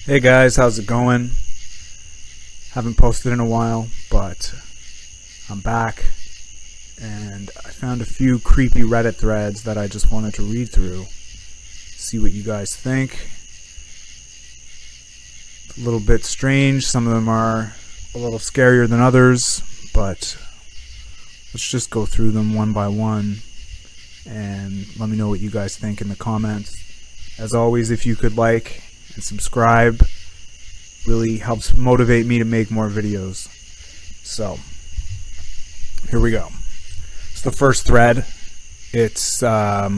Hey guys, how's it going? Haven't posted in a while, but I'm back and I found a few creepy Reddit threads that I just wanted to read through, see what you guys think. It's a little bit strange, some of them are a little scarier than others, but let's just go through them one by one and let me know what you guys think in the comments. As always, if you could like and subscribe, really helps motivate me to make more videos. So here we go. It's the first thread. It's by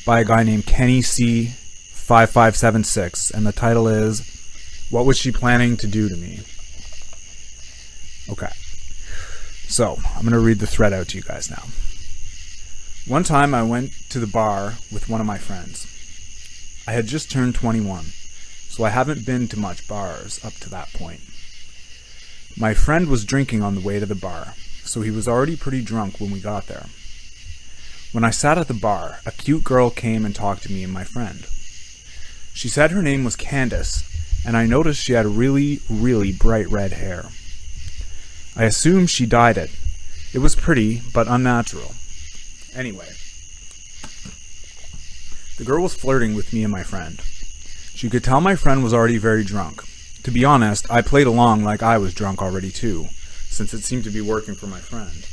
a guy named Kenny C5576, and the title is, "What was she planning to do to me?" Okay, so I'm going to read the thread out to you guys now. One time I went to the bar with one of my friends. I had just turned 21, so I haven't been to much bars up to that point. My friend was drinking on the way to the bar, so he was already pretty drunk when we got there. When I sat at the bar, a cute girl came and talked to me and my friend. She said her name was Candace, and I noticed she had really, really bright red hair. I assumed she dyed it. It was pretty, but unnatural. Anyway, the girl was flirting with me and my friend. She could tell my friend was already very drunk. To be honest, I played along like I was drunk already too, since it seemed to be working for my friend.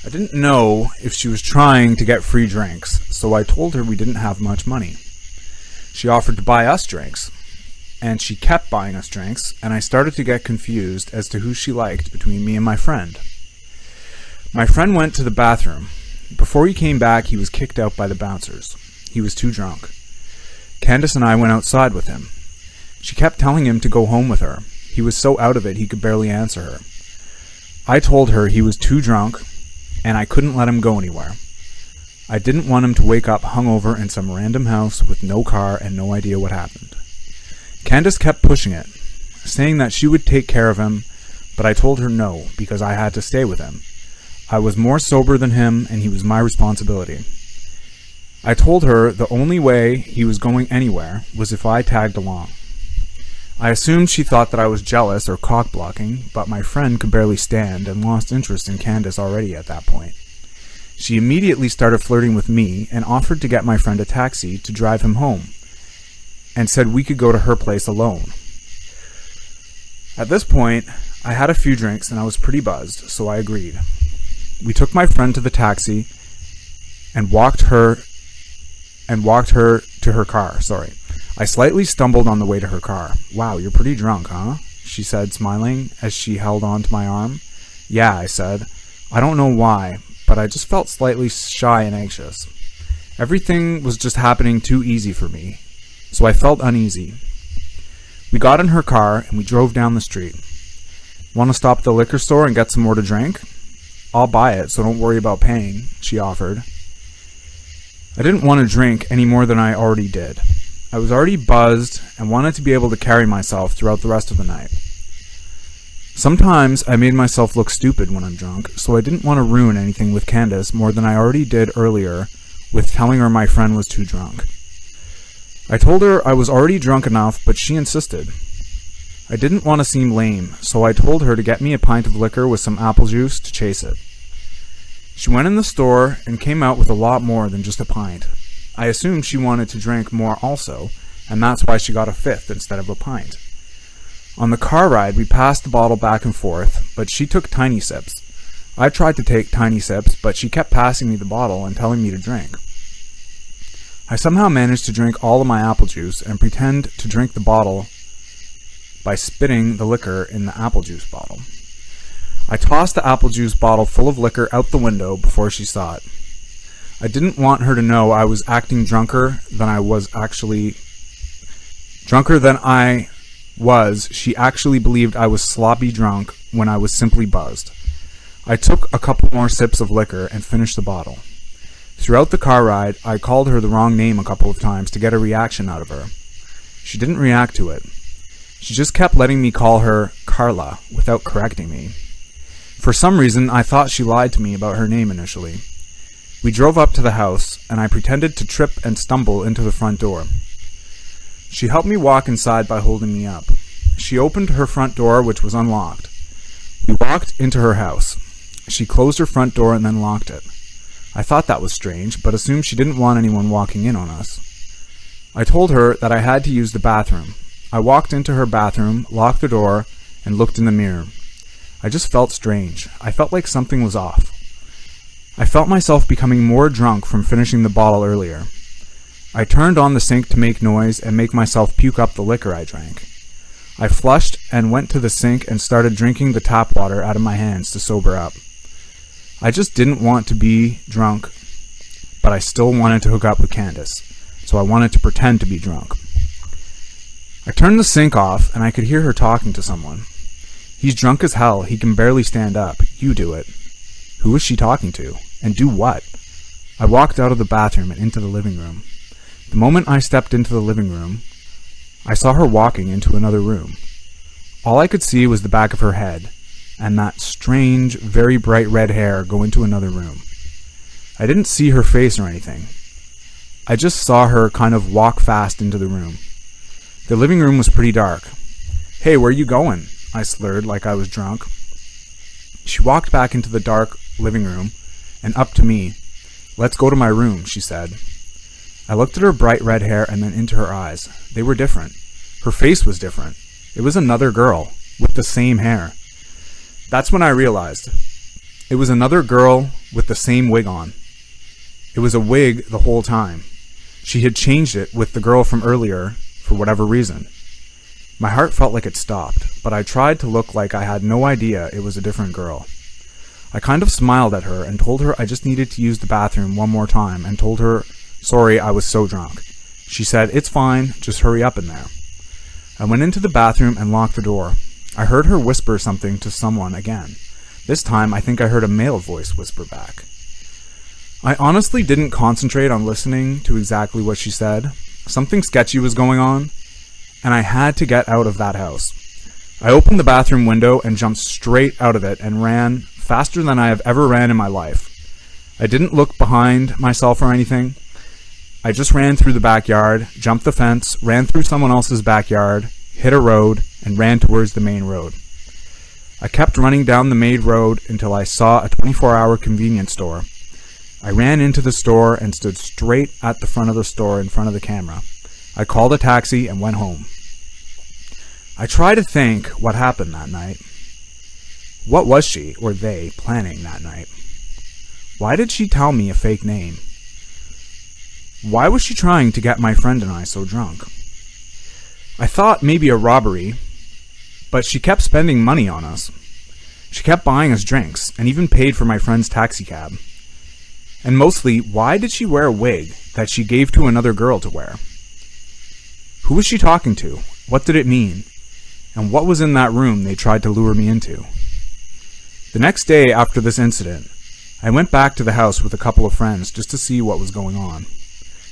I didn't know if she was trying to get free drinks, so I told her we didn't have much money. She offered to buy us drinks, and she kept buying us drinks, and I started to get confused as to who she liked between me and my friend. My friend went to the bathroom. Before he came back, he was kicked out by the bouncers. He was too drunk. Candace and I went outside with him. She kept telling him to go home with her. He was so out of it he could barely answer her. I told her he was too drunk and I couldn't let him go anywhere. I didn't want him to wake up hungover in some random house with no car and no idea what happened. Candace kept pushing it, saying that she would take care of him, but I told her no because I had to stay with him. I was more sober than him and he was my responsibility. I told her the only way he was going anywhere was if I tagged along. I assumed she thought that I was jealous or cock-blocking, but my friend could barely stand and lost interest in Candace already at that point. She immediately started flirting with me and offered to get my friend a taxi to drive him home, and said we could go to her place alone. At this point, I had a few drinks and I was pretty buzzed, so I agreed. We took my friend to the taxi and walked her to her car. I slightly stumbled on the way to her car. "Wow, you're pretty drunk, huh?" she said, smiling as she held on to my arm. "Yeah," I said. I don't know why, but I just felt slightly shy and anxious. Everything was just happening too easy for me, so I felt uneasy. We got in her car and we drove down the street. "Want to stop at the liquor store and get some more to drink?" "I'll buy it, so don't worry about paying," she offered. I didn't want to drink any more than I already did. I was already buzzed and wanted to be able to carry myself throughout the rest of the night. Sometimes I made myself look stupid when I'm drunk, so I didn't want to ruin anything with Candace more than I already did earlier with telling her my friend was too drunk. I told her I was already drunk enough, but she insisted. I didn't want to seem lame, so I told her to get me a pint of liquor with some apple juice to chase it. She went in the store and came out with a lot more than just a pint. I assumed she wanted to drink more also, and that's why she got a fifth instead of a pint. On the car ride, we passed the bottle back and forth, but she took tiny sips. I tried to take tiny sips, but she kept passing me the bottle and telling me to drink. I somehow managed to drink all of my apple juice and pretend to drink the bottle by spitting the liquor in the apple juice bottle. I tossed the apple juice bottle full of liquor out the window before she saw it. I didn't want her to know I was acting drunker than I was. She actually believed I was sloppy drunk when I was simply buzzed. I took a couple more sips of liquor and finished the bottle. Throughout the car ride, I called her the wrong name a couple of times to get a reaction out of her. She didn't react to it. She just kept letting me call her Carla without correcting me. For some reason, I thought she lied to me about her name initially. We drove up to the house, and I pretended to trip and stumble into the front door. She helped me walk inside by holding me up. She opened her front door, which was unlocked. We walked into her house. She closed her front door and then locked it. I thought that was strange, but assumed she didn't want anyone walking in on us. I told her that I had to use the bathroom. I walked into her bathroom, locked the door, and looked in the mirror. I just felt strange. I felt like something was off. I felt myself becoming more drunk from finishing the bottle earlier. I turned on the sink to make noise and make myself puke up the liquor I drank. I flushed and went to the sink and started drinking the tap water out of my hands to sober up. I just didn't want to be drunk, but I still wanted to hook up with Candace, so I wanted to pretend to be drunk. I turned the sink off and I could hear her talking to someone. He's drunk as hell. He can barely stand up. You do it. Who was she talking to? And do what? I walked out of the bathroom and into the living room. The moment I stepped into the living room, I saw her walking into another room. All I could see was the back of her head, and that strange, very bright red hair go into another room. I didn't see her face or anything. I just saw her kind of walk fast into the room. The living room was pretty dark. "Hey, where you going?" I slurred like I was drunk. She walked back into the dark living room and up to me. "Let's go to my room," she said. I looked at her bright red hair and then into her eyes. They were different. Her face was different. It was another girl with the same hair. That's when I realized. It was another girl with the same wig on. It was a wig the whole time. She had changed it with the girl from earlier for whatever reason. My heart felt like it stopped, but I tried to look like I had no idea it was a different girl. I kind of smiled at her and told her I just needed to use the bathroom one more time and told her sorry I was so drunk. She said, "It's fine, just hurry up in there." I went into the bathroom and locked the door. I heard her whisper something to someone again. This time I think I heard a male voice whisper back. I honestly didn't concentrate on listening to exactly what she said. Something sketchy was going on, and I had to get out of that house. I opened the bathroom window and jumped straight out of it and ran faster than I have ever ran in my life. I didn't look behind myself or anything. I just ran through the backyard, jumped the fence, ran through someone else's backyard, hit a road, and ran towards the main road. I kept running down the main road until I saw a 24-hour convenience store. I ran into the store and stood straight at the front of the store in front of the camera. I called a taxi and went home. I try to think what happened that night. What was she, or they, planning that night? Why did she tell me a fake name? Why was she trying to get my friend and I so drunk? I thought maybe a robbery, but she kept spending money on us. She kept buying us drinks, and even paid for my friend's taxi cab. And mostly, why did she wear a wig that she gave to another girl to wear? Who was she talking to? What did it mean? And what was in that room they tried to lure me into? The next day after this incident, I went back to the house with a couple of friends just to see what was going on.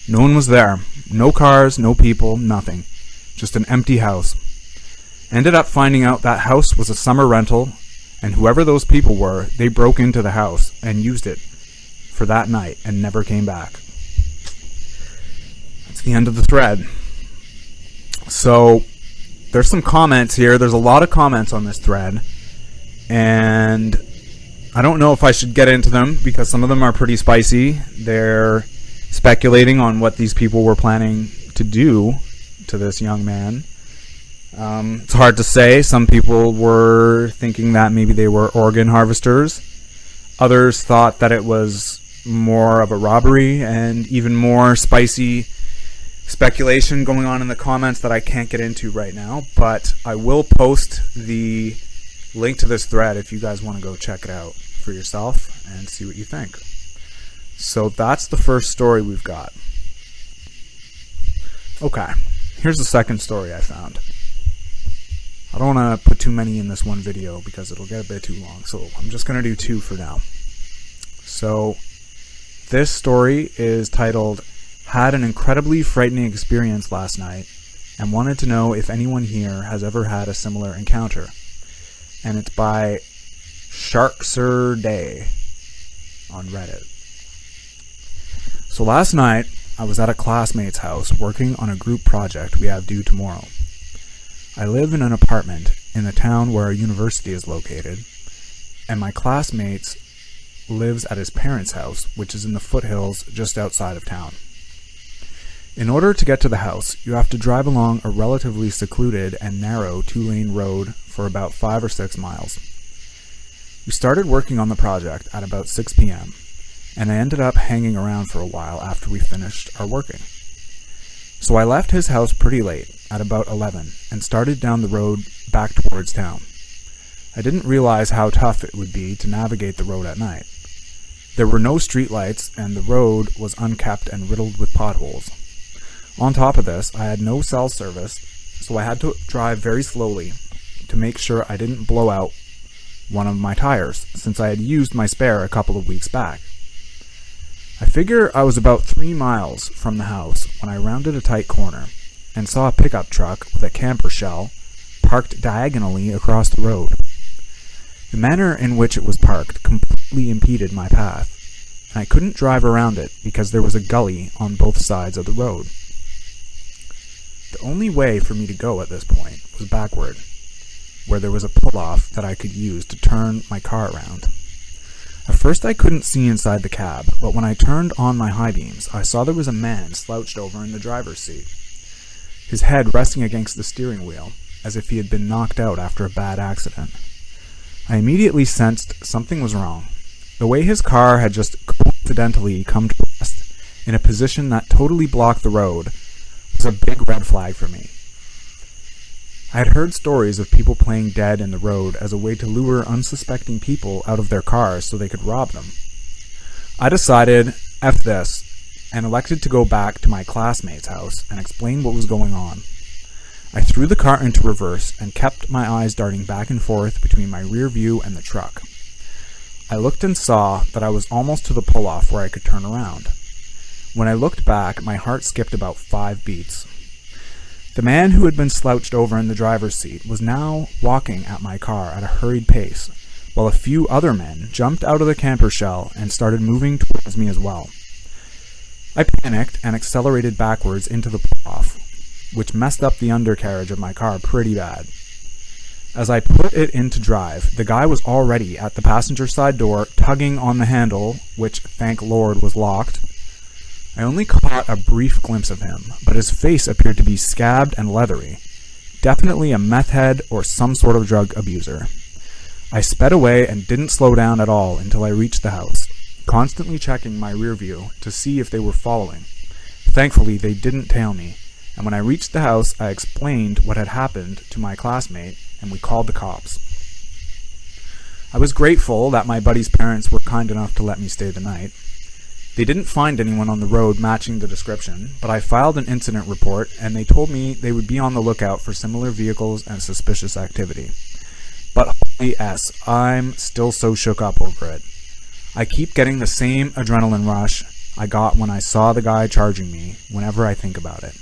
No one was there. No cars, no people, nothing. Just an empty house. Ended up finding out that house was a summer rental, and whoever those people were, they broke into the house and used it for that night and never came back. That's the end of the thread. So there's some comments here. There's a lot of comments on this thread, and I don't know if I should get into them because some of them are pretty spicy. They're speculating on what these people were planning to do to this young man. It's hard to say. Some people were thinking that maybe they were organ harvesters. Others thought that it was more of a robbery, and even more spicy speculation going on in the comments that I can't get into right now. But I will post the link to this thread if you guys want to go check it out for yourself and see what you think. So that's the first story we've got. Okay, here's the second story I found. I don't want to put too many in this one video because it'll get a bit too long, so I'm just going to do two for now. So this story is titled, "Had an incredibly frightening experience last night and wanted to know if anyone here has ever had a similar encounter." And it's by Sharkser Day on Reddit. So last night, I was at a classmate's house working on a group project we have due tomorrow. I live in an apartment in the town where our university is located, and my classmate lives at his parents' house, which is in the foothills just outside of town. In order to get to the house, you have to drive along a relatively secluded and narrow 2-lane road for about 5 or 6 miles. We started working on the project at about 6 p.m., and I ended up hanging around for a while after we finished our working. So I left his house pretty late, at about 11, and started down the road back towards town. I didn't realize how tough it would be to navigate the road at night. There were no streetlights, and the road was unkept and riddled with potholes. On top of this, I had no cell service, so I had to drive very slowly to make sure I didn't blow out one of my tires, since I had used my spare a couple of weeks back. I figure I was about 3 miles from the house when I rounded a tight corner and saw a pickup truck with a camper shell parked diagonally across the road. The manner in which it was parked completely impeded my path, and I couldn't drive around it because there was a gully on both sides of the road. The only way for me to go at this point was backward, where there was a pull-off that I could use to turn my car around. At first I couldn't see inside the cab, but when I turned on my high beams, I saw there was a man slouched over in the driver's seat, his head resting against the steering wheel, as if he had been knocked out after a bad accident. I immediately sensed something was wrong. The way his car had just coincidentally come to rest in a position that totally blocked the road was a big red flag for me. I had heard stories of people playing dead in the road as a way to lure unsuspecting people out of their cars so they could rob them. I decided, F this, and elected to go back to my classmate's house and explain what was going on. I threw the car into reverse and kept my eyes darting back and forth between my rear view and the truck. I looked and saw that I was almost to the pull-off where I could turn around. When I looked back, my heart skipped about 5 beats. The man who had been slouched over in the driver's seat was now walking at my car at a hurried pace, while a few other men jumped out of the camper shell and started moving towards me as well. I panicked and accelerated backwards into the pull-off, which messed up the undercarriage of my car pretty bad. As I put it into drive, the guy was already at the passenger side door, tugging on the handle, which, thank Lord, was locked. I only caught a brief glimpse of him, but his face appeared to be scabbed and leathery. Definitely a meth head or some sort of drug abuser. I sped away and didn't slow down at all until I reached the house, constantly checking my rear view to see if they were following. Thankfully, they didn't tail me, and when I reached the house, I explained what had happened to my classmate, and we called the cops. I was grateful that my buddy's parents were kind enough to let me stay the night. They didn't find anyone on the road matching the description, but I filed an incident report, and they told me they would be on the lookout for similar vehicles and suspicious activity. But holy S, I'm still so shook up over it. I keep getting the same adrenaline rush I got when I saw the guy charging me whenever I think about it.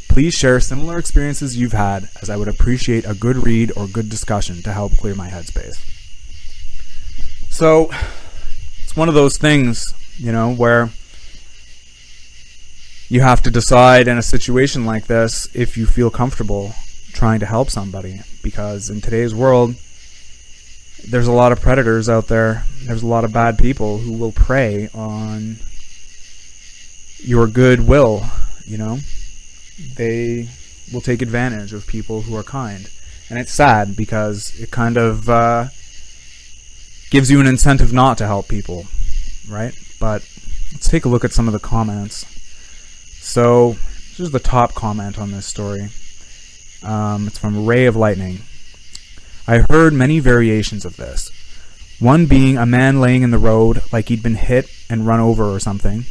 Please share similar experiences you've had, as I would appreciate a good read or good discussion to help clear my headspace. So, it's one of those things, where you have to decide in a situation like this if you feel comfortable trying to help somebody, because in today's world, there's a lot of predators out there. There's a lot of bad people who will prey on your goodwill, They will take advantage of people who are kind. And it's sad because it kind of gives you an incentive not to help people, right? But let's take a look at some of the comments. So, this is the top comment on this story. It's from Ray of Lightning. I heard many variations of this. One being a man laying in the road like he'd been hit and run over or something,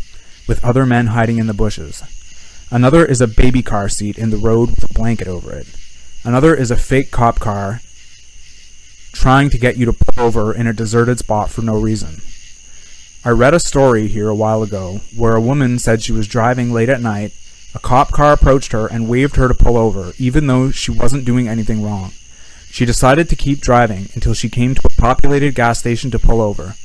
with other men hiding in the bushes. Another is a baby car seat in the road with a blanket over it. Another is a fake cop car trying to get you to pull over in a deserted spot for no reason. I read a story here a while ago where a woman said she was driving late at night, a cop car approached her and waved her to pull over, even though she wasn't doing anything wrong. She decided to keep driving until she came to a populated gas station to pull over.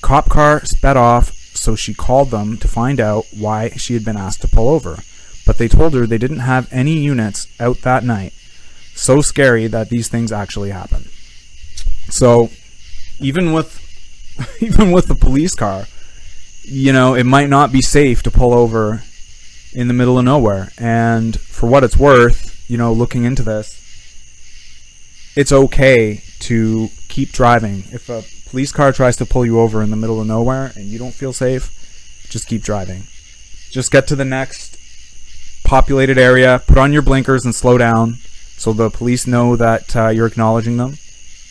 Cop car sped off so she called them to find out why she had been asked to pull over. But they told her they didn't have any units out that night. So scary that these things actually happen. So even with the police car, it might not be safe to pull over in the middle of nowhere. And for what it's worth, looking into this, it's okay to keep driving. If a police car tries to pull you over in the middle of nowhere and you don't feel safe, just keep driving. Just get to the next populated area, put on your blinkers and slow down so the police know that you're acknowledging them.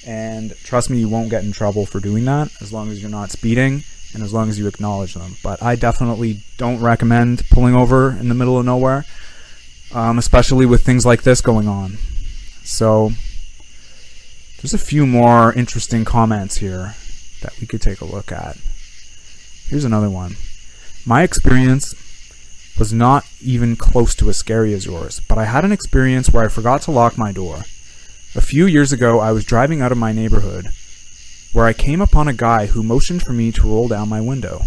And trust me, you won't get in trouble for doing that as long as you're not speeding and as long as you acknowledge them. But I definitely don't recommend pulling over in the middle of nowhere, especially with things like this going on. So there's a few more interesting comments here that we could take a look at. Here's another one. My experience was not even close to as scary as yours, but I had an experience where I forgot to lock my door. A few years ago, I was driving out of my neighborhood where I came upon a guy who motioned for me to roll down my window.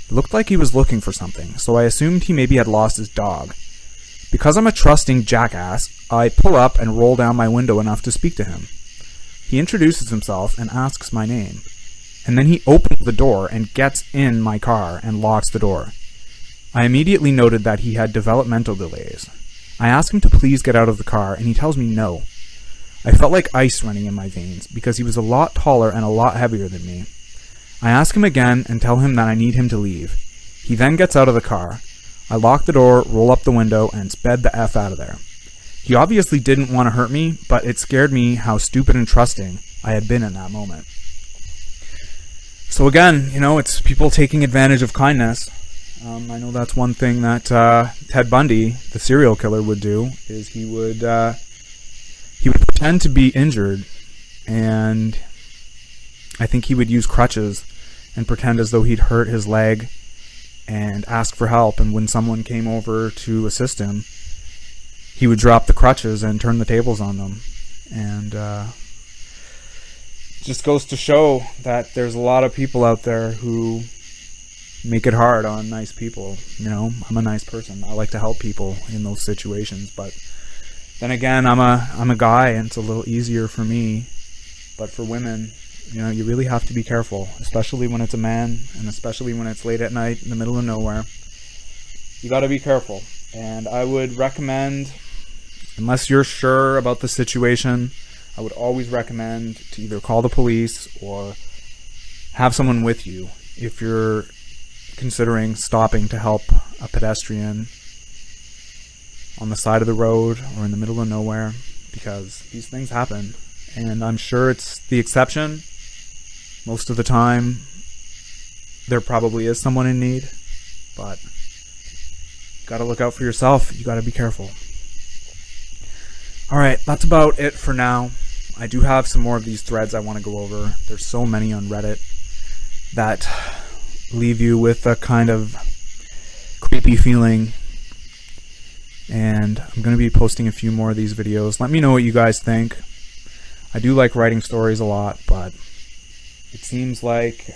It looked like he was looking for something, so I assumed he maybe had lost his dog. Because I'm a trusting jackass, I pull up and roll down my window enough to speak to him. He introduces himself and asks my name, and then he opens the door and gets in my car and locks the door. I immediately noted that he had developmental delays. I ask him to please get out of the car, and he tells me no. I felt like ice running in my veins because he was a lot taller and a lot heavier than me. I ask him again and tell him that I need him to leave. He then gets out of the car. I lock the door, roll up the window, and sped the F out of there. He obviously didn't want to hurt me, but it scared me how stupid and trusting I had been in that moment. So again, it's people taking advantage of kindness. I know that's one thing that Ted Bundy, the serial killer, would do, is he would pretend to be injured, and I think he would use crutches and pretend as though he'd hurt his leg and ask for help, and when someone came over to assist him, he would drop the crutches and turn the tables on them. And just goes to show that there's a lot of people out there who make it hard on nice people. I'm a nice person. I like to help people in those situations, but then again, I'm a guy, and it's a little easier for me. But for women, you really have to be careful, especially when it's a man, and especially when it's late at night in the middle of nowhere. You got to be careful. And I would recommend, unless you're sure about the situation, I would always recommend to either call the police or have someone with you if you're considering stopping to help a pedestrian on the side of the road or in the middle of nowhere, because these things happen. And I'm sure it's the exception. Most of the time, there probably is someone in need, but you got to look out for yourself. You got to be careful. All right, that's about it for now. I do have some more of these threads I want to go over. There's so many on Reddit that leave you with a kind of creepy feeling. And I'm going to be posting a few more of these videos. Let me know what you guys think. I do like writing stories a lot, but it seems like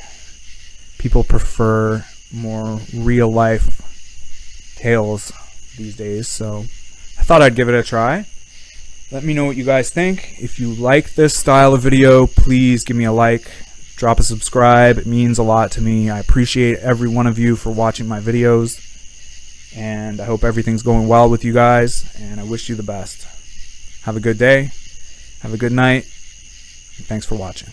people prefer more real life tales these days, so I thought I'd give it a try. Let me know what you guys think. If you like this style of video, please give me a like, drop a subscribe. It means a lot to me. I appreciate every one of you for watching my videos, and I hope everything's going well with you guys, and I wish you the best. Have a good day, have a good night, and thanks for watching.